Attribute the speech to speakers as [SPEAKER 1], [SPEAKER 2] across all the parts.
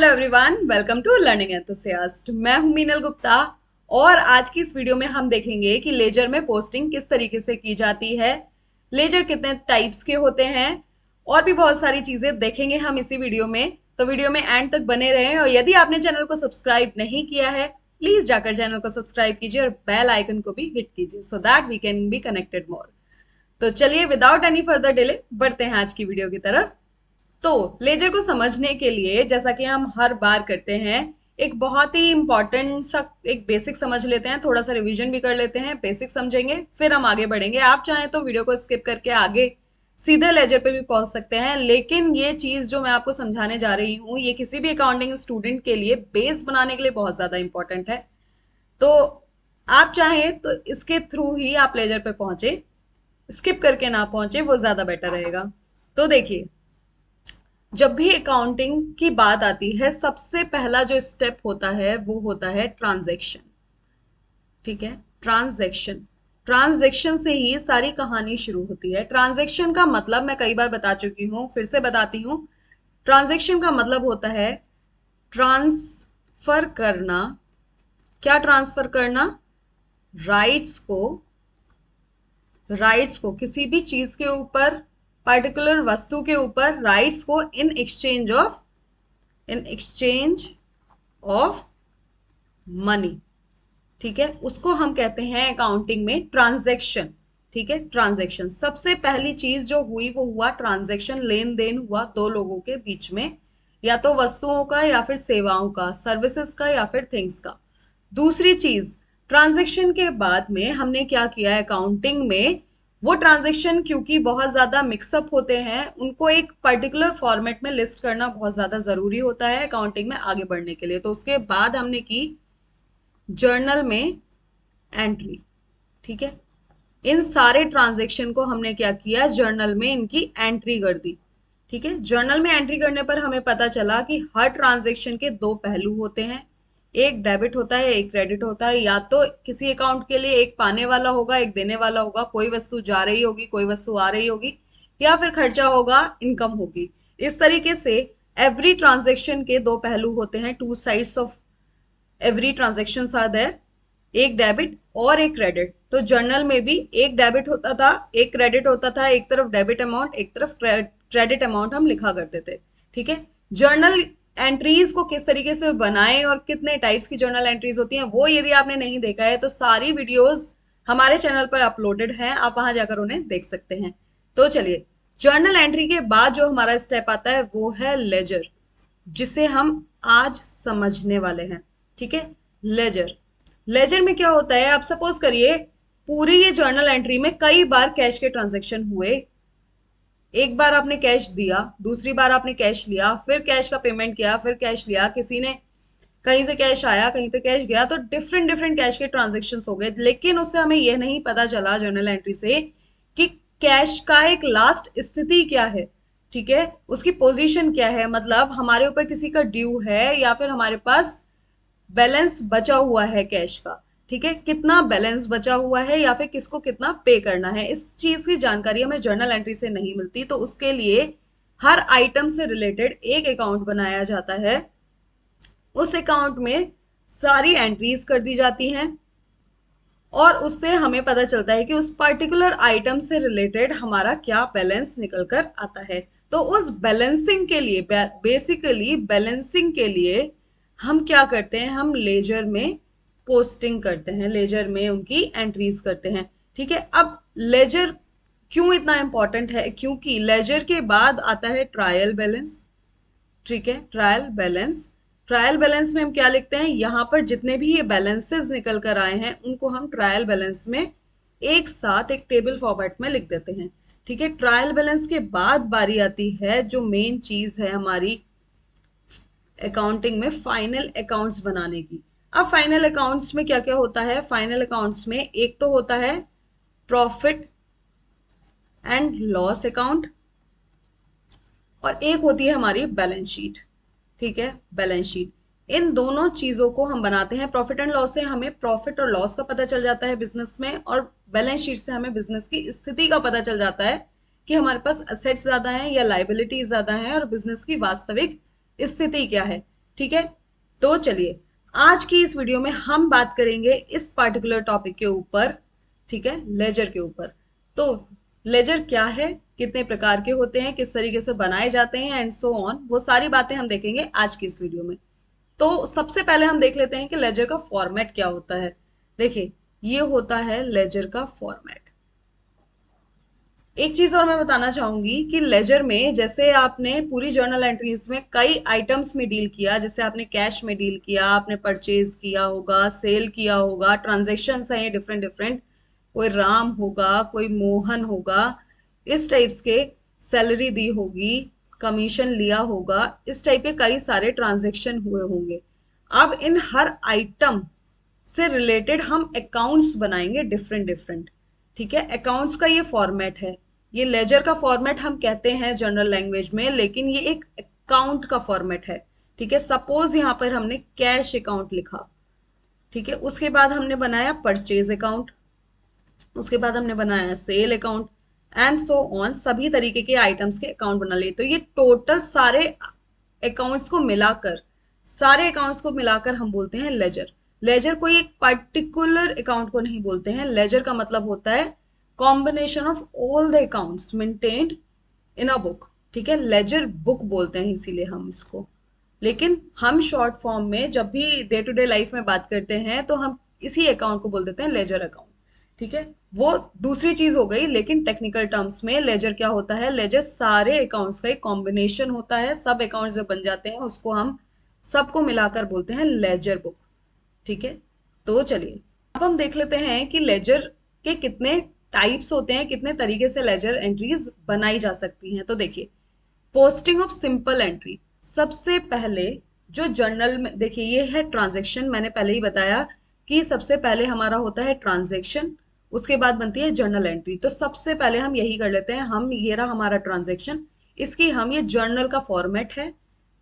[SPEAKER 1] Everyone, welcome to learning enthusiast. मैं हूं मीनल गुप्ता और आज की इस वीडियो में हम देखेंगे कि लेजर में पोस्टिंग किस तरीके से की जाती है, लेजर कितने टाइप्स के होते हैं और भी बहुत सारी चीजें देखेंगे हम इसी वीडियो में। तो वीडियो में एंड तक बने रहें और यदि आपने चैनल को सब्सक्राइब नहीं किया है प्लीज जाकर चैनल को सब्सक्राइब कीजिए और बेल आइकन को भी हिट कीजिए so that we can be connected more. तो चलिए विदाउट एनी फर्दर डिले बढ़ते हैं आज की वीडियो की तरफ। तो लेजर को समझने के लिए जैसा कि हम हर बार करते हैं, एक बहुत ही इंपॉर्टेंट सा एक बेसिक समझ लेते हैं, थोड़ा सा रिवीजन भी कर लेते हैं। बेसिक समझेंगे फिर हम आगे बढ़ेंगे। आप चाहें तो वीडियो को स्किप करके आगे सीधे लेजर पे भी पहुंच सकते हैं, लेकिन ये चीज जो मैं आपको समझाने जा रही हूँ ये किसी भी अकाउंटिंग स्टूडेंट के लिए बेस बनाने के लिए बहुत ज्यादा इंपॉर्टेंट है। तो आप चाहें तो इसके थ्रू ही आप लेजर पे पहुंचे, स्किप करके ना पहुंचे, वो ज्यादा बेटर रहेगा। तो देखिए, जब भी अकाउंटिंग की बात आती है सबसे पहला जो स्टेप होता है वो होता है ट्रांजैक्शन। ठीक है, ट्रांजैक्शन। ट्रांजैक्शन से ही सारी कहानी शुरू होती है। ट्रांजैक्शन का मतलब मैं कई बार बता चुकी हूं, फिर से बताती हूं। ट्रांजैक्शन का मतलब होता है ट्रांसफर करना। क्या ट्रांसफर करना? राइट्स को किसी भी चीज के ऊपर, पर्टिकुलर वस्तु के ऊपर राइट्स को इन एक्सचेंज ऑफ मनी। ठीक है, उसको हम कहते हैं अकाउंटिंग में ट्रांजैक्शन। ठीक है, ट्रांजैक्शन सबसे पहली चीज जो हुई वो हुआ ट्रांजैक्शन। लेन देन हुआ दो लोगों के बीच में, या तो वस्तुओं का या फिर सेवाओं का, सर्विसेज का या फिर थिंग्स का। दूसरी चीज, ट्रांजैक्शन के बाद में हमने क्या किया है अकाउंटिंग में, वो ट्रांजैक्शन क्योंकि बहुत ज्यादा मिक्सअप होते हैं उनको एक पर्टिकुलर फॉर्मेट में लिस्ट करना बहुत ज्यादा जरूरी होता है अकाउंटिंग में आगे बढ़ने के लिए। तो उसके बाद हमने की जर्नल में एंट्री। ठीक है, इन सारे ट्रांजैक्शन को हमने क्या किया, जर्नल में इनकी एंट्री कर दी। ठीक है, जर्नल में एंट्री करने पर हमें पता चला कि हर ट्रांजैक्शन के दो पहलू होते हैं, एक डेबिट होता है एक क्रेडिट होता है। या तो किसी अकाउंट के लिए एक पाने वाला होगा एक देने वाला होगा, कोई वस्तु जा रही होगी कोई वस्तु आ रही होगी, या फिर खर्चा होगा इनकम होगी। इस तरीके से एवरी ट्रांजैक्शन के दो पहलू होते हैं, two sides of every transaction are there, एक डेबिट और एक क्रेडिट। तो जर्नल में भी एक डेबिट होता था एक क्रेडिट होता था, एक तरफ डेबिट अमाउंट एक तरफ क्रेडिट अमाउंट हम लिखा करते थे। ठीक है, जर्नल एंट्रीज को किस तरीके से बनाएं और कितने टाइप्स की जर्नल एंट्रीज होती हैं वो यदि आपने नहीं देखा है तो सारी वीडियोस हमारे चैनल पर अपलोडेड हैं, आप वहां जाकर उन्हें देख सकते हैं। तो चलिए, जर्नल एंट्री के बाद जो हमारा स्टेप आता है वो है लेजर, जिसे हम आज समझने वाले हैं। ठीक है, लेजर। लेजर में क्या होता है, आप सपोज करिए पूरी ये जर्नल एंट्री में कई बार कैश के ट्रांजैक्शन हुए। एक बार आपने कैश दिया, दूसरी बार आपने कैश लिया, फिर कैश का पेमेंट किया, फिर कैश लिया, किसी ने कहीं से कैश आया कहीं पे कैश गया, तो डिफरेंट डिफरेंट कैश के ट्रांजेक्शन हो गए। लेकिन उससे हमें यह नहीं पता चला जर्नल एंट्री से कि कैश का एक लास्ट स्थिति क्या है। ठीक है, उसकी पोजीशन क्या है, मतलब हमारे ऊपर किसी का ड्यू है या फिर हमारे पास बैलेंस बचा हुआ है कैश का। ठीक है, कितना बैलेंस बचा हुआ है या फिर किसको कितना पे करना है, इस चीज की जानकारी हमें जर्नल एंट्री से नहीं मिलती। तो उसके लिए हर आइटम से रिलेटेड एक अकाउंट बनाया जाता है, उस अकाउंट में सारी एंट्रीज कर दी जाती हैं और उससे हमें पता चलता है कि उस पर्टिकुलर आइटम से रिलेटेड हमारा क्या बैलेंस निकल कर आता है। तो उस बैलेंसिंग के लिए, बेसिकली बैलेंसिंग के लिए हम क्या करते हैं, हम लेजर में पोस्टिंग करते हैं, लेजर में उनकी एंट्रीज करते हैं। ठीक है, अब लेजर क्यों इतना इंपॉर्टेंट है, क्योंकि लेजर के बाद आता है ट्रायल बैलेंस। ठीक है, ट्रायल बैलेंस। ट्रायल बैलेंस में हम क्या लिखते हैं, यहां पर जितने भी ये बैलेंसेस निकल कर आए हैं उनको हम ट्रायल बैलेंस में एक साथ एक टेबल फॉर्मेट में लिख देते हैं। ठीक है, ट्रायल बैलेंस के बाद बारी आती है जो मेन चीज है हमारी अकाउंटिंग में, फाइनल अकाउंट्स बनाने की। अब फाइनल अकाउंट्स में क्या क्या होता है, फाइनल अकाउंट्स में एक तो होता है प्रॉफिट एंड लॉस अकाउंट और एक होती है हमारी बैलेंस शीट। ठीक है, बैलेंस शीट। इन दोनों चीजों को हम बनाते हैं। प्रॉफिट एंड लॉस से हमें प्रॉफिट और लॉस का पता चल जाता है बिजनेस में, और बैलेंस शीट से हमें बिजनेस की स्थिति का पता चल जाता है कि हमारे पास असेट्स ज्यादा हैं या लाइबिलिटीज ज्यादा हैं और बिजनेस की वास्तविक स्थिति क्या है। ठीक है। तो चलिए आज की इस वीडियो में हम बात करेंगे इस पार्टिकुलर टॉपिक के ऊपर, ठीक है, लेजर के ऊपर। तो लेजर क्या है, कितने प्रकार के होते हैं, किस तरीके से बनाए जाते हैं एंड सो ऑन, वो सारी बातें हम देखेंगे आज की इस वीडियो में। तो सबसे पहले हम देख लेते हैं कि लेजर का फॉर्मेट क्या होता है। देखिए, ये होता है लेजर का फॉर्मेट। एक चीज और मैं बताना चाहूंगी कि लेजर में जैसे आपने पूरी जर्नल एंट्रीज में कई आइटम्स में डील किया, जैसे आपने कैश में डील किया, आपने परचेज किया होगा, सेल किया होगा, ट्रांजेक्शन्स हैं डिफरेंट डिफरेंट, कोई राम होगा, कोई मोहन होगा, इस टाइप्स के, सैलरी दी होगी, कमीशन लिया होगा, इस टाइप के कई सारे ट्रांजेक्शन हुए होंगे। अब इन हर आइटम से रिलेटेड हम अकाउंट्स बनाएंगे डिफरेंट डिफरेंट। ठीक है, अकाउंट्स का ये फॉर्मेट है। ये लेजर का फॉर्मेट हम कहते हैं जनरल लैंग्वेज में, लेकिन ये एक अकाउंट का फॉर्मेट है। ठीक है, सपोज यहाँ पर हमने कैश अकाउंट लिखा, ठीक है, उसके बाद हमने बनाया परचेज अकाउंट, उसके बाद हमने बनाया sale account and so on, सभी तरीके के आइटम्स के अकाउंट बना लिए। तो ये टोटल सारे अकाउंट्स को मिलाकर, सारे अकाउंट्स को मिलाकर हम बोलते हैं लेजर। लेजर कोई एक पर्टिकुलर अकाउंट को नहीं बोलते हैं। लेजर का मतलब होता है combination of all the accounts maintained in a book. ठीक है, लेजर बुक बोलते हैं इसीलिए हम इसको। लेकिन हम शॉर्ट फॉर्म में जब भी डे टू डे लाइफ में बात करते हैं तो हम इसी अकाउंट को बोल देते हैं लेजर अकाउंट। ठीक है, वो दूसरी चीज हो गई, लेकिन टेक्निकल टर्म्स में लेजर क्या होता है, लेजर सारे अकाउंट्स का एक कॉम्बिनेशन होता है। सब अकाउंट्स जो बन जाते हैं उसको हम सबको मिलाकर बोलते हैं लेजर बुक। ठीक है, तो चलिए अब हम देख लेते हैं कि लेजर के कितने टाइप्स होते हैं, कितने तरीके से लेजर एंट्रीज बनाई जा सकती हैं। तो देखिए, पोस्टिंग ऑफ सिंपल एंट्री। सबसे पहले जो जर्नल में, देखिए ये है ट्रांजैक्शन, मैंने पहले ही बताया कि सबसे पहले हमारा होता है ट्रांजैक्शन, उसके बाद बनती है जर्नल एंट्री। तो सबसे पहले हम यही कर लेते हैं, हम ये रहा हमारा ट्रांजैक्शन, इसकी हम ये जर्नल का फॉर्मेट है,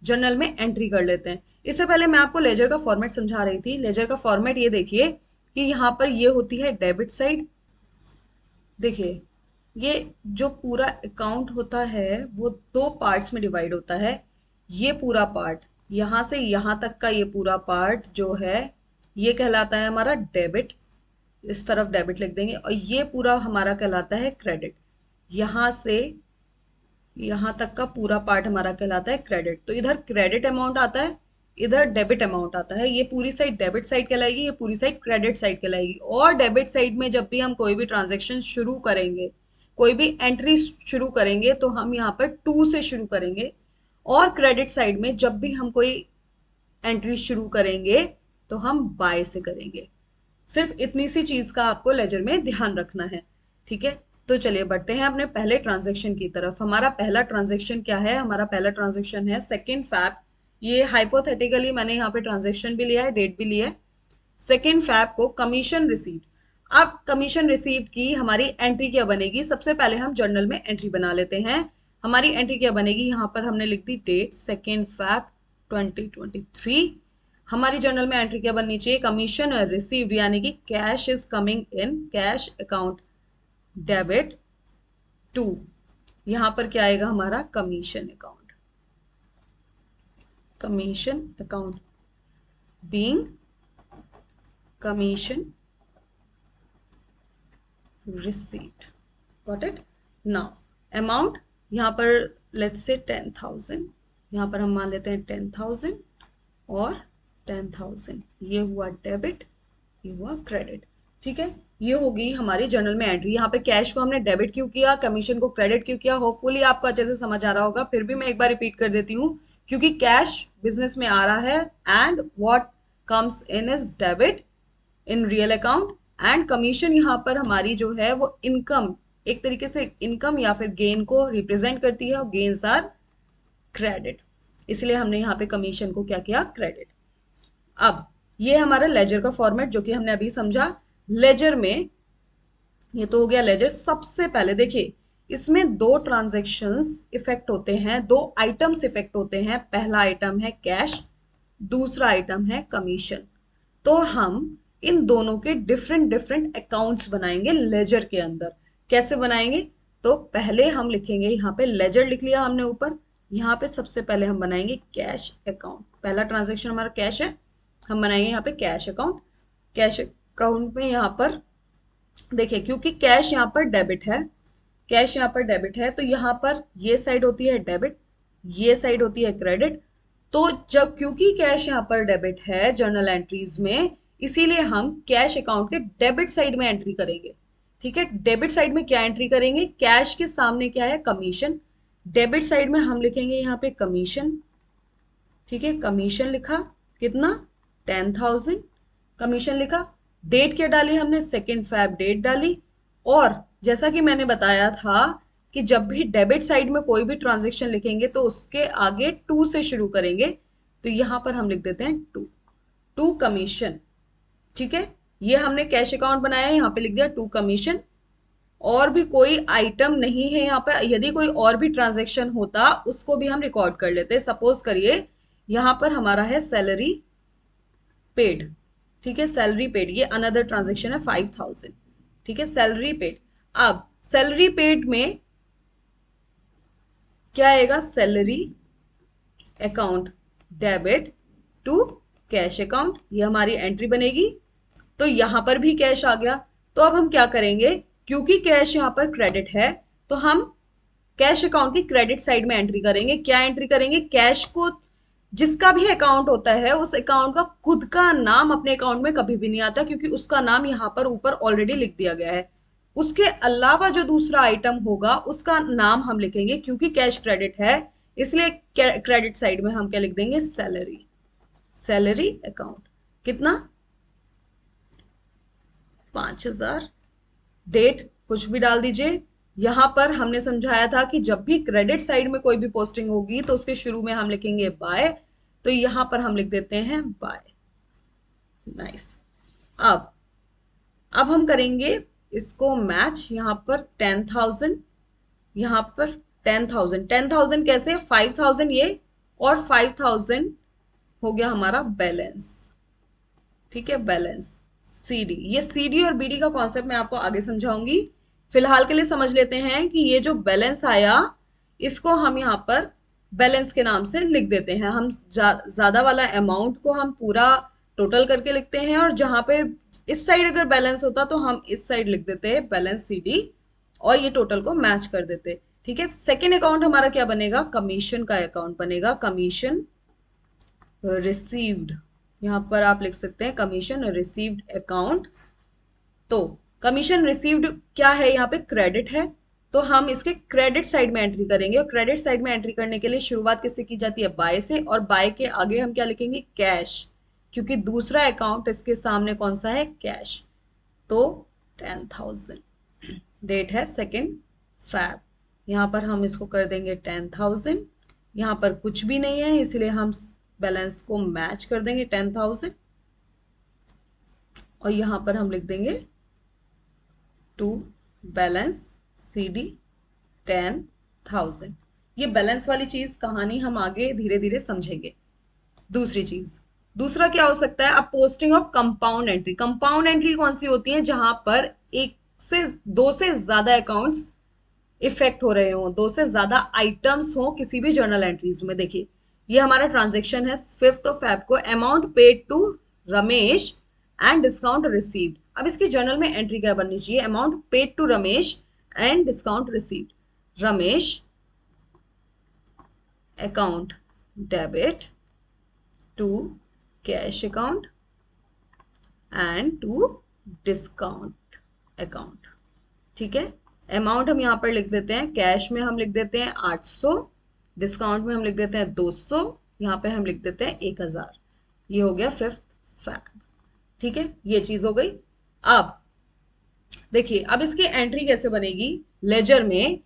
[SPEAKER 1] जर्नल में एंट्री कर लेते हैं। इससे पहले मैं आपको लेजर का फॉर्मेट समझा रही थी। लेजर का फॉर्मेट ये देखिए कि यहाँ पर ये होती है डेबिट साइड। देखिए, ये जो पूरा अकाउंट होता है वो दो पार्ट्स में डिवाइड होता है। ये पूरा पार्ट, यहाँ से यहाँ तक का ये पूरा पार्ट जो है, ये कहलाता है हमारा डेबिट। इस तरफ डेबिट लिख देंगे। और ये पूरा हमारा कहलाता है क्रेडिट। यहाँ से यहाँ तक का पूरा पार्ट हमारा कहलाता है क्रेडिट। तो इधर क्रेडिट अमाउंट आता है, इधर डेबिट अमाउंट आता है। ये पूरी साइड डेबिट साइड कहलाएगी, ये पूरी साइड क्रेडिट साइड कहलाएगी। और डेबिट साइड में जब भी हम कोई भी ट्रांजेक्शन शुरू करेंगे, कोई भी एंट्री शुरू करेंगे, तो हम यहाँ पर टू से शुरू करेंगे। और क्रेडिट साइड में जब भी हम कोई एंट्री शुरू करेंगे तो हम बाय से करेंगे। सिर्फ इतनी सी चीज का आपको लेजर में ध्यान रखना है। ठीक है, तो चलिए बढ़ते हैं अपने पहले ट्रांजैक्शन की तरफ। हमारा पहला ट्रांजैक्शन क्या है, हमारा पहला ट्रांजैक्शन है सेकेंड फैब। ये हाइपोथेटिकली मैंने यहाँ पे ट्रांजैक्शन भी लिया है, डेट भी लिया है। सेकेंड फैब को कमीशन रिसीव्ड। अब कमीशन रिसीव्ड की हमारी एंट्री क्या बनेगी, सबसे पहले हम जर्नल में एंट्री बना लेते हैं। हमारी एंट्री क्या बनेगी, यहाँ पर हमने लिख दी डेट सेकेंड फैब 2023। हमारी जर्नल में एंट्री क्या बननी चाहिए, कमीशन रिसीव्ड, यानी कि cash is coming in cash account debit to, यहां पर क्या आएगा हमारा commission account, commission account being commission received. Got it. Now amount, यहां पर लेट्स से 10,000, यहां पर हम मान लेते हैं 10,000 और 10,000, ये हुआ डेबिट, ये हुआ क्रेडिट। ठीक है, ये होगी हमारी जर्नल में एंट्री। यहाँ पे कैश को हमने डेबिट क्यों किया, कमीशन को क्रेडिट क्यों किया, होपफुली आपको अच्छे से समझ आ रहा होगा। फिर भी मैं एक बार रिपीट कर देती हूँ, क्योंकि कैश बिजनेस में आ रहा है and what comes in is debit in real account, and commission यहाँ पर हमारी जो है वो इनकम, एक तरीके से इनकम या फिर गेन को रिप्रेजेंट करती है, और गेन्स आर क्रेडिट, इसलिए हमने यहाँ पे कमीशन को क्या किया, क्रेडिट। अब ये हमारा लेजर का फॉर्मेट जो कि हमने अभी समझा। लेजर में ये तो हो गया लेजर। सबसे पहले देखिए, इसमें दो ट्रांजैक्शंस इफेक्ट होते हैं, दो आइटम्स इफेक्ट होते हैं। पहला आइटम है कैश, दूसरा आइटम है कमीशन। तो हम इन दोनों के डिफरेंट डिफरेंट अकाउंट्स बनाएंगे लेजर के अंदर। कैसे बनाएंगे, तो पहले हम लिखेंगे, यहाँ पे लेजर लिख लिया हमने ऊपर, यहाँ पे सबसे पहले हम बनाएंगे कैश अकाउंट। पहला ट्रांजेक्शन हमारा कैश है, हम बनाएंगे यहाँ पे कैश अकाउंट। कैश अकाउंट में यहाँ पर देखिए, क्योंकि कैश यहाँ पर डेबिट है, कैश यहाँ पर डेबिट है, तो यहाँ पर ये साइड होती है डेबिट, ये साइड होती है क्रेडिट। तो जब क्योंकि कैश यहाँ पर डेबिट है जर्नल एंट्रीज में, इसीलिए हम कैश अकाउंट के डेबिट साइड में एंट्री करेंगे। ठीक है, डेबिट साइड में क्या एंट्री करेंगे, कैश के सामने क्या है, कमीशन। डेबिट साइड में हम लिखेंगे यहाँ पे कमीशन। ठीक है, कमीशन लिखा, कितना, 10,000 कमीशन लिखा। डेट क्या डाली हमने, 2 Feb डेट डाली। और जैसा कि मैंने बताया था कि जब भी डेबिट साइड में कोई भी ट्रांजेक्शन लिखेंगे तो उसके आगे टू से शुरू करेंगे, तो यहां पर हम लिख देते हैं टू कमीशन। ठीक है, ये हमने कैश अकाउंट बनाया है, यहाँ पे लिख दिया टू कमीशन। और भी कोई आइटम नहीं है यहाँ पे, यदि कोई और भी ट्रांजेक्शन होता उसको भी हम रिकॉर्ड कर लेते। सपोज करिए यहाँ पर हमारा है सैलरी पेड। ठीक है, सैलरी पेड, ये अनदर ट्रांजेक्शन है 5,000। ठीक है, सैलरी पेड। अब सैलरी पेड में क्या आएगा, salary account debit to cash account, ये हमारी एंट्री बनेगी। तो यहां पर भी कैश आ गया। तो अब हम क्या करेंगे, क्योंकि कैश यहां पर क्रेडिट है, तो हम कैश अकाउंट की क्रेडिट साइड में एंट्री करेंगे। क्या एंट्री करेंगे, कैश को, जिसका भी अकाउंट होता है उस अकाउंट का खुद का नाम अपने अकाउंट में कभी भी नहीं आता, क्योंकि उसका नाम यहाँ पर ऊपर ऑलरेडी लिख दिया गया है। उसके अलावा जो दूसरा आइटम होगा उसका नाम हम लिखेंगे, क्योंकि कैश क्रेडिट है इसलिए क्रेडिट साइड में हम क्या लिख देंगे, सैलरी। सैलरी अकाउंट, कितना, 5,000। डेट कुछ भी डाल दीजिए। यहां पर हमने समझाया था कि जब भी क्रेडिट साइड में कोई भी पोस्टिंग होगी तो उसके शुरू में हम लिखेंगे बाय, तो यहां पर हम लिख देते हैं बाय। नाइस। अब हम करेंगे इसको मैच। यहां पर 10,000, यहां पर 10,000, 10,000 कैसे, 5,000 ये और 5,000 हो गया हमारा बैलेंस। ठीक है, बैलेंस सीडी। ये सीडी और बीडी का कॉन्सेप्ट मैं आपको आगे समझाऊंगी। फिलहाल के लिए समझ लेते हैं कि ये जो बैलेंस आया इसको हम यहाँ पर बैलेंस के नाम से लिख देते हैं। हम ज्यादा वाला अमाउंट को हम पूरा टोटल करके लिखते हैं, और जहां पे इस साइड अगर बैलेंस होता तो हम इस साइड लिख देते हैं बैलेंस सीडी, और ये टोटल को मैच कर देते। ठीक है, सेकेंड अकाउंट हमारा क्या बनेगा, कमीशन का अकाउंट बनेगा। कमीशन रिसीव्ड, यहां पर आप लिख सकते हैं कमीशन रिसीव्ड अकाउंट। तो कमीशन रिसीव्ड क्या है, यहाँ पे क्रेडिट है, तो हम इसके क्रेडिट साइड में एंट्री करेंगे। और क्रेडिट साइड में एंट्री करने के लिए शुरुआत किससे की जाती है, बाय से। और बाय के आगे हम क्या लिखेंगे, कैश, क्योंकि दूसरा अकाउंट इसके सामने कौन सा है, कैश। तो 10,000, डेट है 2 Feb, यहाँ पर हम इसको कर देंगे 10,000। यहाँ पर कुछ भी नहीं है इसलिए हम बैलेंस को मैच कर देंगे 10,000, और यहां पर हम लिख देंगे टू बैलेंस सीडी 10,000। ये बैलेंस वाली चीज कहानी हम आगे धीरे धीरे समझेंगे। दूसरी चीज, दूसरा क्या हो सकता है, अब posting of compound entry. Compound entry कौन सी होती है, जहां पर एक से दो से ज्यादा अकाउंट्स इफेक्ट हो रहे हो, दो से ज्यादा आइटम्स हो किसी भी जर्नल एंट्रीज में। देखिए, ये हमारा ट्रांजेक्शन है 5 को, amount paid to Ramesh and discount received. अब इसकी जर्नल में एंट्री क्या बननी चाहिए, amount paid to Ramesh and discount received. Ramesh account debit to cash account and to discount account. ठीक है, अमाउंट हम यहाँ पर लिख देते हैं, कैश में हम लिख देते हैं 800, डिस्काउंट में हम लिख देते हैं 200, यहाँ पे हम लिख देते हैं 1,000। ये हो गया 5 Feb। ठीक है, ये चीज हो गई। अब देखिए, अब इसकी एंट्री कैसे बनेगी लेजर में।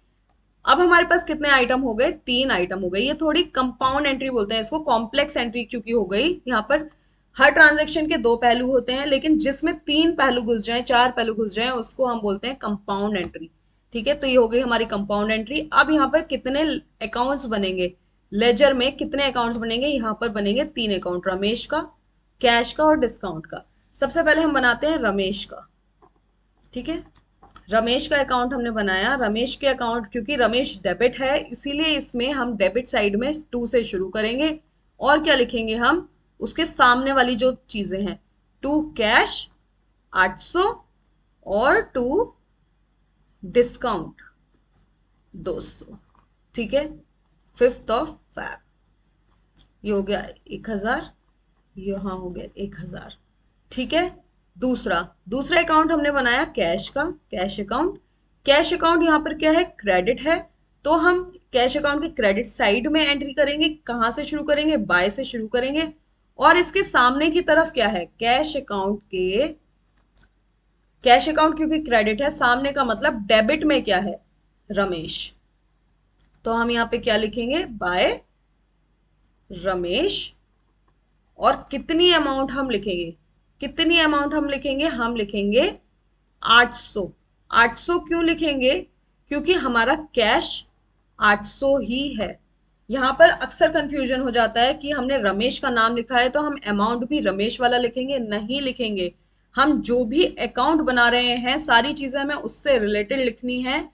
[SPEAKER 1] अब हमारे पास कितने आइटम हो गए, 3 आइटम हो गए। ये थोड़ी कंपाउंड एंट्री बोलते हैं इसको, कॉम्प्लेक्स एंट्री क्योंकि हो गई। यहाँ पर हर ट्रांजेक्शन के 2 पहलू होते हैं, लेकिन जिसमें 3 पहलू घुस जाए, 4 पहलू घुस जाए, उसको हम बोलते हैं कंपाउंड एंट्री। ठीक है, तो ये हो गई हमारी कंपाउंड एंट्री। अब यहाँ पर कितने अकाउंट्स बनेंगे, लेजर में कितने अकाउंट्स बनेंगे, यहाँ पर बनेंगे 3 अकाउंट, रमेश का, कैश का और डिस्काउंट का। सबसे पहले हम बनाते हैं रमेश का। ठीक है, रमेश का अकाउंट हमने बनाया, रमेश के अकाउंट, क्योंकि रमेश डेबिट है इसीलिए इसमें हम डेबिट साइड में 2 से शुरू करेंगे। और क्या लिखेंगे हम, उसके सामने वाली जो चीजें हैं, टू कैश 800 और टू डिस्काउंट 200। ठीक है, 5 ये हो गया 1000, यहाँ हो गया 1000। ठीक है, दूसरा दूसरा अकाउंट हमने बनाया कैश का, कैश अकाउंट। कैश अकाउंट यहाँ पर क्या है, क्रेडिट है, तो हम कैश अकाउंट के क्रेडिट साइड में एंट्री करेंगे। कहाँ से शुरू करेंगे, बाय से शुरू करेंगे। और इसके सामने की तरफ क्या है, कैश अकाउंट के, कैश अकाउंट क्योंकि क्रेडिट है, सामने का मतलब डेबिट में क्या है, रमेश। तो हम यहाँ पे क्या लिखेंगे, बाय रमेश। और कितनी अमाउंट हम लिखेंगे, कितनी अमाउंट हम लिखेंगे, हम लिखेंगे 800। 800 क्यों लिखेंगे, क्योंकि हमारा कैश 800 ही है। यहाँ पर अक्सर कंफ्यूजन हो जाता है कि हमने रमेश का नाम लिखा है तो हम अमाउंट भी रमेश वाला लिखेंगे, नहीं लिखेंगे। हम जो भी अकाउंट बना रहे हैं सारी चीजें हमें उससे रिलेटेड लिखनी है।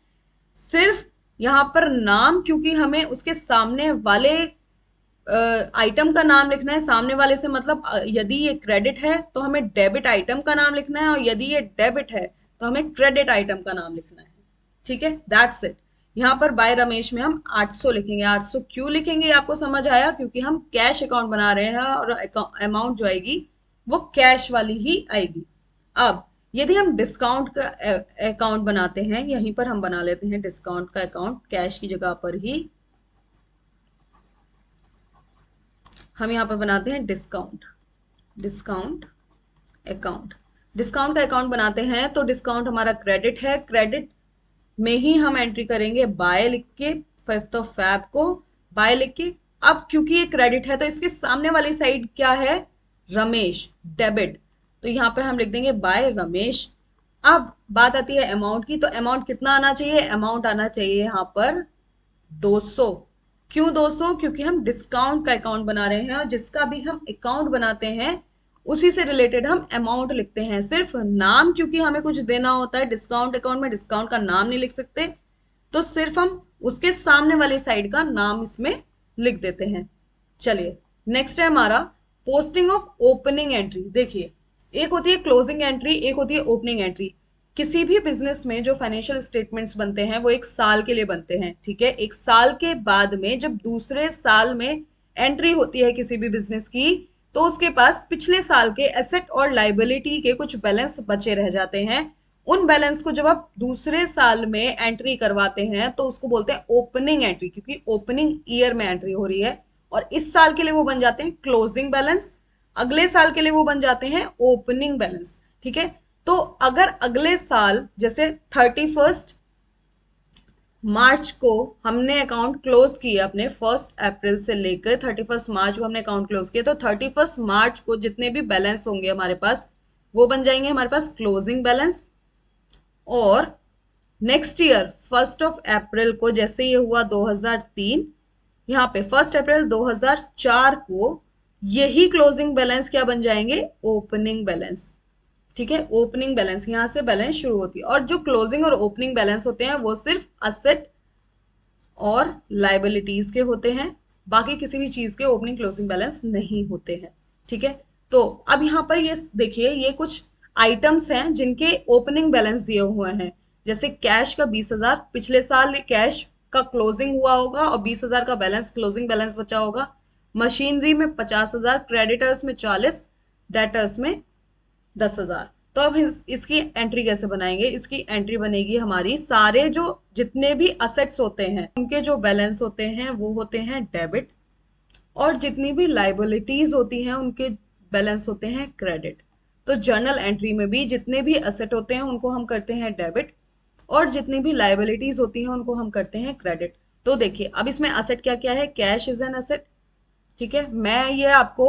[SPEAKER 1] सिर्फ यहाँ पर नाम, क्योंकि हमें उसके सामने वाले आइटम का नाम लिखना है, सामने वाले से मतलब यदि ये क्रेडिट है तो हमें डेबिट आइटम का नाम लिखना है, और यदि ये डेबिट है तो हमें क्रेडिट आइटम का नाम लिखना है। ठीक है, दैट्स इट। यहाँ पर बाय रमेश में हम 800 लिखेंगे। 800 क्यों लिखेंगे आपको समझ आया, क्योंकि हम कैश अकाउंट बना रहे हैं और अमाउंट जो आएगी वो कैश वाली ही आएगी। अब यदि हम डिस्काउंट का अकाउंट बनाते हैं, यहीं पर हम बना लेते हैं डिस्काउंट का अकाउंट, कैश की जगह पर ही हम यहाँ पर बनाते हैं डिस्काउंट, डिस्काउंट अकाउंट। डिस्काउंट का अकाउंट बनाते हैं तो डिस्काउंट हमारा क्रेडिट है, क्रेडिट में ही हम एंट्री करेंगे बाय लिख के, 5 को बाय लिख के। अब क्योंकि ये क्रेडिट है तो इसके सामने वाली साइड क्या है, रमेश, डेबिट, तो यहाँ पे हम लिख देंगे बाय रमेश। अब बात आती है अमाउंट की, तो अमाउंट कितना आना चाहिए, अमाउंट आना चाहिए यहाँ पर 200। क्यों 200, क्योंकि हम डिस्काउंट का अकाउंट बना रहे हैं और जिसका भी हम अकाउंट बनाते हैं उसी से रिलेटेड हम अमाउंट लिखते हैं। सिर्फ नाम, क्योंकि हमें कुछ देना होता है डिस्काउंट अकाउंट में, डिस्काउंट का नाम नहीं लिख सकते, तो सिर्फ हम उसके सामने वाली साइड का नाम इसमें लिख देते हैं। चलिए, नेक्स्ट है हमारा पोस्टिंग ऑफ ओपनिंग एंट्री। देखिए, एक होती है क्लोजिंग एंट्री, एक होती है ओपनिंग एंट्री। किसी भी बिजनेस में जो फाइनेंशियल स्टेटमेंट्स बनते हैं वो 1 साल के लिए बनते हैं। ठीक है, 1 साल के बाद में जब दूसरे साल में एंट्री होती है किसी भी बिजनेस की, तो उसके पास पिछले साल के एसेट और लाइबिलिटी के कुछ बैलेंस बचे रह जाते हैं। उन बैलेंस को जब आप दूसरे साल में एंट्री करवाते हैं तो उसको बोलते हैं ओपनिंग एंट्री, क्योंकि ओपनिंग ईयर में एंट्री हो रही है। और इस साल के लिए वो बन जाते हैं क्लोजिंग बैलेंस, अगले साल के लिए वो बन जाते हैं ओपनिंग बैलेंस। ठीक है, तो अगर अगले साल जैसे 31 मार्च को हमने अकाउंट क्लोज किए, अपने 1 अप्रैल से लेकर 31 मार्च को हमने अकाउंट क्लोज किया, तो 31 मार्च को जितने भी बैलेंस होंगे हमारे पास वो बन जाएंगे हमारे पास क्लोजिंग बैलेंस। और नेक्स्ट ईयर 1 अप्रैल को, जैसे ये हुआ 2003, यहाँ पे 1 अप्रैल 2004 को यही क्लोजिंग बैलेंस क्या बन जाएंगे, ओपनिंग बैलेंस। ठीक है, ओपनिंग बैलेंस, यहां से बैलेंस शुरू होती है। और जो क्लोजिंग और ओपनिंग बैलेंस होते हैं वो सिर्फ असेट और लाइबिलिटीज के होते हैं, बाकी किसी भी चीज के ओपनिंग क्लोजिंग बैलेंस नहीं होते हैं। ठीक है, तो अब यहाँ पर ये देखिए, ये कुछ आइटम्स हैं जिनके ओपनिंग बैलेंस दिए हुए हैं। जैसे कैश का 20,000, पिछले साल कैश का क्लोजिंग हुआ होगा और 20,000 का बैलेंस, क्लोजिंग बैलेंस बचा होगा। मशीनरी में 50,000, क्रेडिटर्स में 40, डेटर्स में 10,000। तो अब इसकी एंट्री कैसे बनाएंगे, इसकी एंट्री बनेगी हमारी, सारे जो जितने भी असेट्स होते हैं उनके जो बैलेंस होते हैं वो होते हैं डेबिट, और जितनी भी लाइबिलिटीज होती हैं उनके बैलेंस होते हैं क्रेडिट। तो जर्नल एंट्री में भी जितने भी असेट होते हैं उनको हम करते हैं डेबिट, और जितनी भी लाइबिलिटीज होती हैं उनको हम करते हैं क्रेडिट। तो देखिए, अब इसमें असेट क्या क्या है, कैश इज एन असेट। ठीक है, मैं ये आपको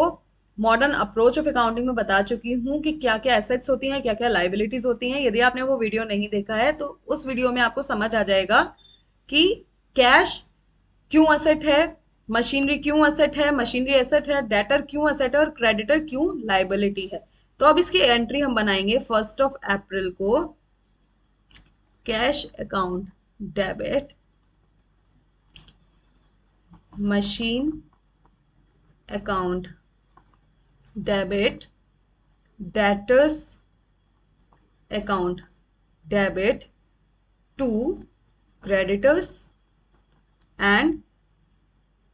[SPEAKER 1] मॉडर्न अप्रोच ऑफ अकाउंटिंग में बता चुकी हूँ कि क्या क्या एसेट्स होती हैं, क्या क्या लाइबिलिटीज होती हैं। यदि आपने वो वीडियो नहीं देखा है तो उस वीडियो में आपको समझ आ जाएगा कि कैश क्यों असेट है, मशीनरी क्यों असेट है, मशीनरी एसेट है, डेटर क्यों असेट है और क्रेडिटर क्यों लाइबिलिटी है। तो अब इसकी एंट्री हम बनाएंगे 1 अप्रैल को cash account debit, machine account debit, debtors account debit to creditors and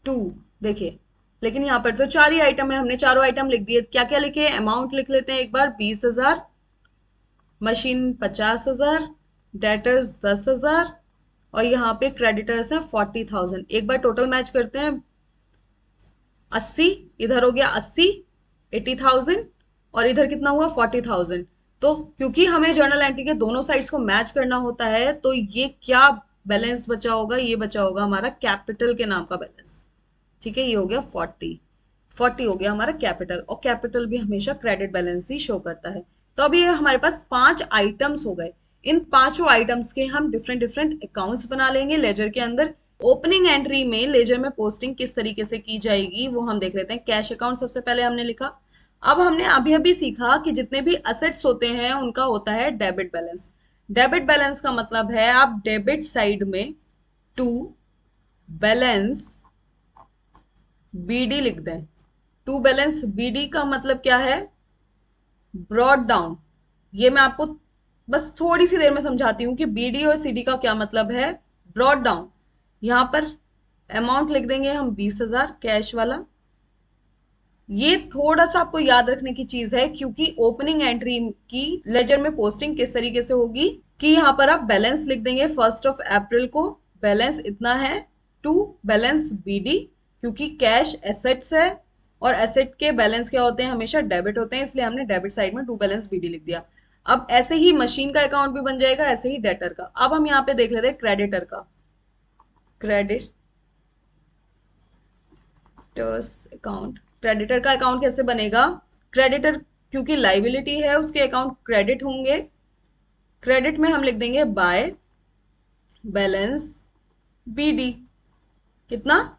[SPEAKER 1] to, देखिए लेकिन यहाँ पर तो चार ही आइटम है, हमने चारों आइटम लिख दिए। क्या क्या लिखे? अमाउंट लिख लेते हैं एक बार, 20,000, मशीन 50,000, डेटर्स 10,000 और यहाँ पे क्रेडिटर्स है 40,000। एक बार टोटल मैच करते हैं, 80, इधर हो गया 80, 80,000 और इधर कितना हुआ 40,000। तो क्योंकि हमें जर्नल एंट्री के दोनों साइड्स को मैच करना होता है, तो ये क्या बैलेंस बचा होगा? ये बचा होगा हमारा कैपिटल के नाम का बैलेंस। ठीक है, ये हो गया 40 हो गया हमारा कैपिटल, और कैपिटल भी हमेशा क्रेडिट बैलेंस ही शो करता है। तो अब ये हमारे पास 5 आइटम्स हो गए। इन पांचों आइटम्स के हम डिफरेंट डिफरेंट अकाउंट्स बना लेंगे लेजर के अंदर। ओपनिंग एंट्री में लेजर में पोस्टिंग किस तरीके से की जाएगी वो हम देख लेते हैं। कैश अकाउंट सबसे पहले हमने लिखा। अब हमने अभी अभी सीखा कि जितने भी असेट्स होते हैं उनका होता है डेबिट बैलेंस। डेबिट बैलेंस का मतलब है आप डेबिट साइड में टू बैलेंस बीडी लिख दें। टू बैलेंस बीडी का मतलब क्या है? Brought down. ये मैं आपको बस थोड़ी सी देर में समझाती हूँ कि बीडी और सीडी का क्या मतलब है। ब्रॉड डाउन, यहां पर अमाउंट लिख देंगे हम 20,000 कैश वाला। ये थोड़ा सा आपको याद रखने की चीज है, क्योंकि ओपनिंग एंट्री की लेजर में पोस्टिंग किस तरीके से होगी कि यहाँ पर आप बैलेंस लिख देंगे 1 को, बैलेंस इतना है, टू बैलेंस बीडी, क्योंकि कैश एसेट्स है और एसेट के बैलेंस क्या होते हैं? हमेशा डेबिट होते हैं, इसलिए हमने डेबिट साइड में टू बैलेंस बीडी लिख दिया। अब ऐसे ही मशीन का अकाउंट भी बन जाएगा, ऐसे ही डेटर का। अब हम यहाँ पे देख लेते हैं क्रेडिटर का। क्रेडिटर्स अकाउंट, क्रेडिटर का अकाउंट कैसे बनेगा? क्रेडिटर क्योंकि लाइबिलिटी है, उसके अकाउंट क्रेडिट होंगे। क्रेडिट में हम लिख देंगे बाय बैलेंस बीडी, कितना?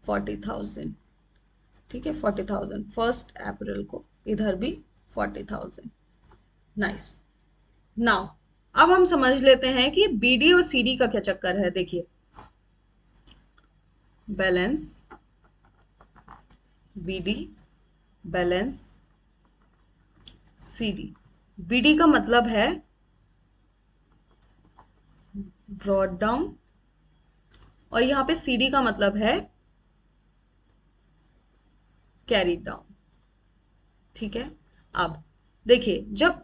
[SPEAKER 1] 40,000। ठीक है, 40,000 1 अप्रैल को, इधर भी 40,000। नाइस। नाउ अब हम समझ लेते हैं कि बीडी और सीडी का क्या चक्कर है। देखिए, balance BD, balance CD. BD का मतलब है ब्रॉड डाउन और यहाँ पे सीडी का मतलब है कैरी डाउन। ठीक है, अब देखिए, जब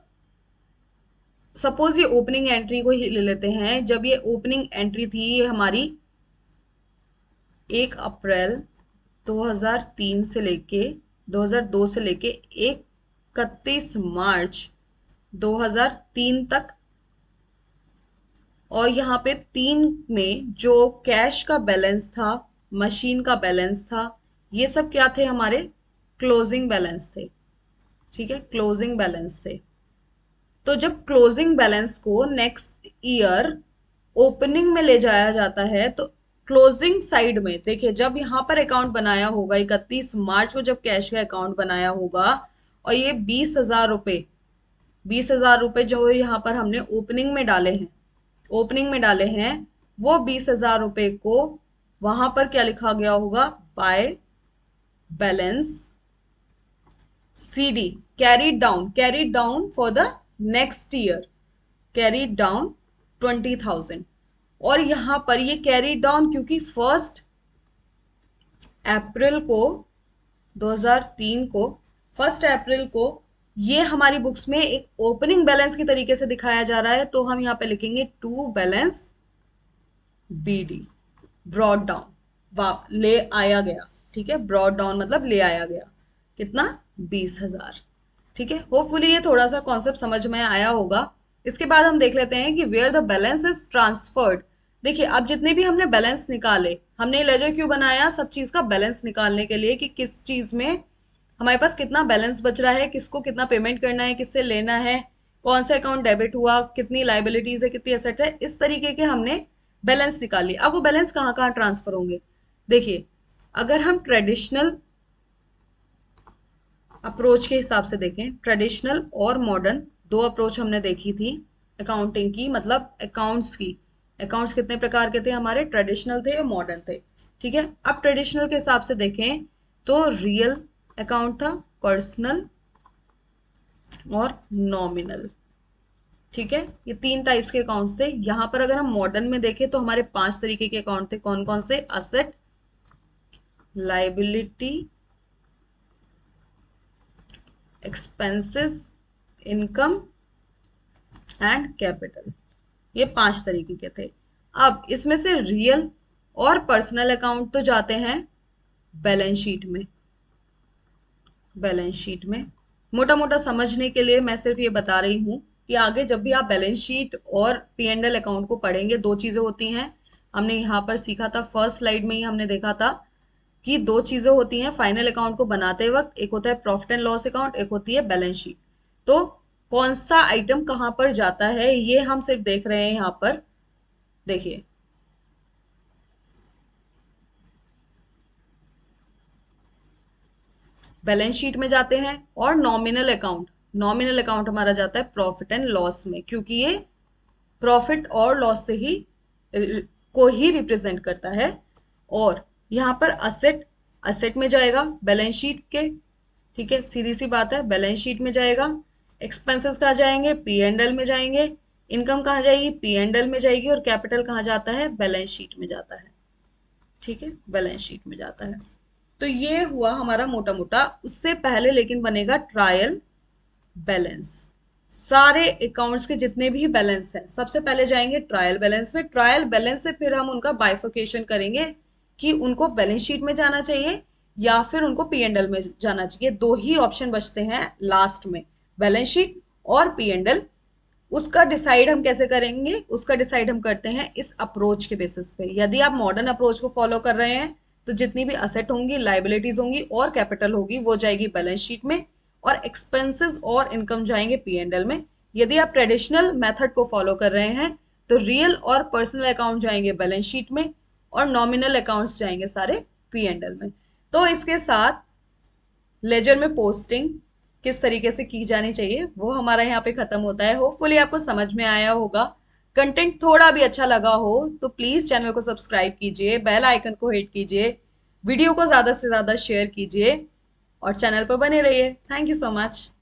[SPEAKER 1] सपोज ये ओपनिंग एंट्री को ही ले लेते हैं। जब ये ओपनिंग एंट्री थी ये हमारी 1 अप्रैल 2003 से लेके 2002 से लेके 31 मार्च 2003 तक, और यहाँ पे 3 में जो कैश का बैलेंस था, मशीन का बैलेंस था, ये सब क्या थे? हमारे क्लोजिंग बैलेंस थे। ठीक है, क्लोजिंग बैलेंस थे। तो जब क्लोजिंग बैलेंस को नेक्स्ट ईयर ओपनिंग में ले जाया जाता है, तो क्लोजिंग साइड में देखिए, जब यहाँ पर अकाउंट बनाया होगा 31 मार्च को, जब कैश का अकाउंट बनाया होगा और ये 20,000 रुपए, 20,000 रुपए जो यहाँ पर हमने ओपनिंग में डाले हैं, ओपनिंग में डाले हैं, वो 20,000 रुपए को वहां पर क्या लिखा गया होगा? By balance CD, carried down for the next year, carried down 20,000। और यहां पर ये कैरी डाउन क्योंकि 1 अप्रैल को 2003 को, 1 अप्रैल को ये हमारी बुक्स में एक ओपनिंग बैलेंस की तरीके से दिखाया जा रहा है, तो हम यहाँ पे लिखेंगे to balance BD, brought down, ले आया गया। ठीक है, ब्रॉड डाउन मतलब ले आया गया, कितना? 20,000। ठीक है, होपफुली ये थोड़ा सा कॉन्सेप्ट समझ में आया होगा। इसके बाद हम देख लेते हैं कि where the balance is transferred. देखिए, अब जितने भी हमने बैलेंस निकाले, हमने लेजर क्यों बनाया? सब चीज का बैलेंस निकालने के लिए कि किस चीज में हमारे पास कितना बैलेंस बच रहा है, किसको कितना पेमेंट करना है, किससे लेना है, कौन सा अकाउंट डेबिट हुआ, कितनी लाइबिलिटीज है, कितनी एसेट्स है, इस तरीके के हमने बैलेंस निकाली। अब वो बैलेंस कहाँ कहाँ ट्रांसफर होंगे? देखिए, अगर हम ट्रेडिशनल अप्रोच के हिसाब से देखें, ट्रेडिशनल और मॉडर्न दो अप्रोच हमने देखी थी। अकाउंटिंग की मतलब अकाउंट्स की। अकाउंट्स कितने प्रकार के थे हमारे, ट्रेडिशनल थे या मॉडर्न थे। ठीक है, अब ट्रेडिशनल के हिसाब से देखें तो रियल अकाउंट था, पर्सनल और नॉमिनल। ठीक है, ये तीन टाइप्स के अकाउंट्स थे। यहां पर अगर हम मॉडर्न में देखें तो हमारे पांच तरीके के अकाउंट थे। कौन कौन से, asset, liability, expenses, income and capital. ये पांच तरीके के थे। अब इसमें से रियल और पर्सनल अकाउंट तो जाते हैं बैलेंस शीट में। बैलेंस शीट में मोटा मोटा समझने के लिए मैं सिर्फ ये बता रही हूं कि आगे जब भी आप बैलेंस शीट और पी एंड एल अकाउंट को पढ़ेंगे, दो चीजें होती हैं। हमने यहाँ पर सीखा था, फर्स्ट स्लाइड में ही हमने देखा था कि दो चीजें होती हैं फाइनल अकाउंट को बनाते वक्त, एक होता है प्रॉफिट एंड लॉस अकाउंट, एक होती है बैलेंस शीट। तो कौन सा आइटम कहां पर जाता है ये हम सिर्फ देख रहे हैं यहाँ पर। देखिए, बैलेंस शीट में जाते हैं और नॉमिनल अकाउंट, नॉमिनल अकाउंट हमारा जाता है प्रॉफिट एंड लॉस में, क्योंकि ये प्रॉफिट और लॉस से ही को ही रिप्रेजेंट करता है। और यहाँ पर असेट, असेट में जाएगा बैलेंस शीट के। ठीक है, सीधी सी बात है, बैलेंस शीट में जाएगा। एक्सपेंसेस कहाँ जाएंगे, पी एंड एल में जाएंगे। इनकम कहाँ जाएगी, पी एंड एल में जाएगी। और कैपिटल कहाँ जाता है, बैलेंस शीट में जाता है। ठीक है, बैलेंस शीट में जाता है। तो ये हुआ हमारा मोटा मोटा। उससे पहले लेकिन बनेगा ट्रायल बैलेंस। सारे अकाउंट्स के जितने भी बैलेंस हैं सबसे पहले जाएंगे ट्रायल बैलेंस में। ट्रायल बैलेंस से फिर हम उनका बाइफिकेशन करेंगे कि उनको बैलेंस शीट में जाना चाहिए या फिर उनको पी एंड एल में जाना चाहिए। दो ही ऑप्शन बचते हैं लास्ट में, बैलेंस शीट और पी एंड एल। उसका डिसाइड हम कैसे करेंगे, उसका डिसाइड हम करते हैं इस अप्रोच के बेसिस पे। यदि आप मॉडर्न अप्रोच को फॉलो कर रहे हैं तो जितनी भी असेट होंगी, लाइबिलिटीज होंगी और कैपिटल होगी वो जाएगी बैलेंस शीट में, और एक्सपेंसेस और इनकम जाएंगे पी एंड एल में। यदि आप ट्रेडिशनल मेथड को फॉलो कर रहे हैं तो रियल और पर्सनल अकाउंट जाएंगे बैलेंस शीट में और नॉमिनल अकाउंट्स जाएंगे सारे पी एंड एल में। तो इसके साथ लेजर में पोस्टिंग किस तरीके से की जानी चाहिए वो हमारा यहाँ पे खत्म होता है। होपफुली आपको समझ में आया होगा। कंटेंट थोड़ा भी अच्छा लगा हो तो प्लीज चैनल को सब्सक्राइब कीजिए, बेल आइकन को हिट कीजिए, वीडियो को ज्यादा से ज्यादा शेयर कीजिए और चैनल पर बने रहिए। Thank you so much.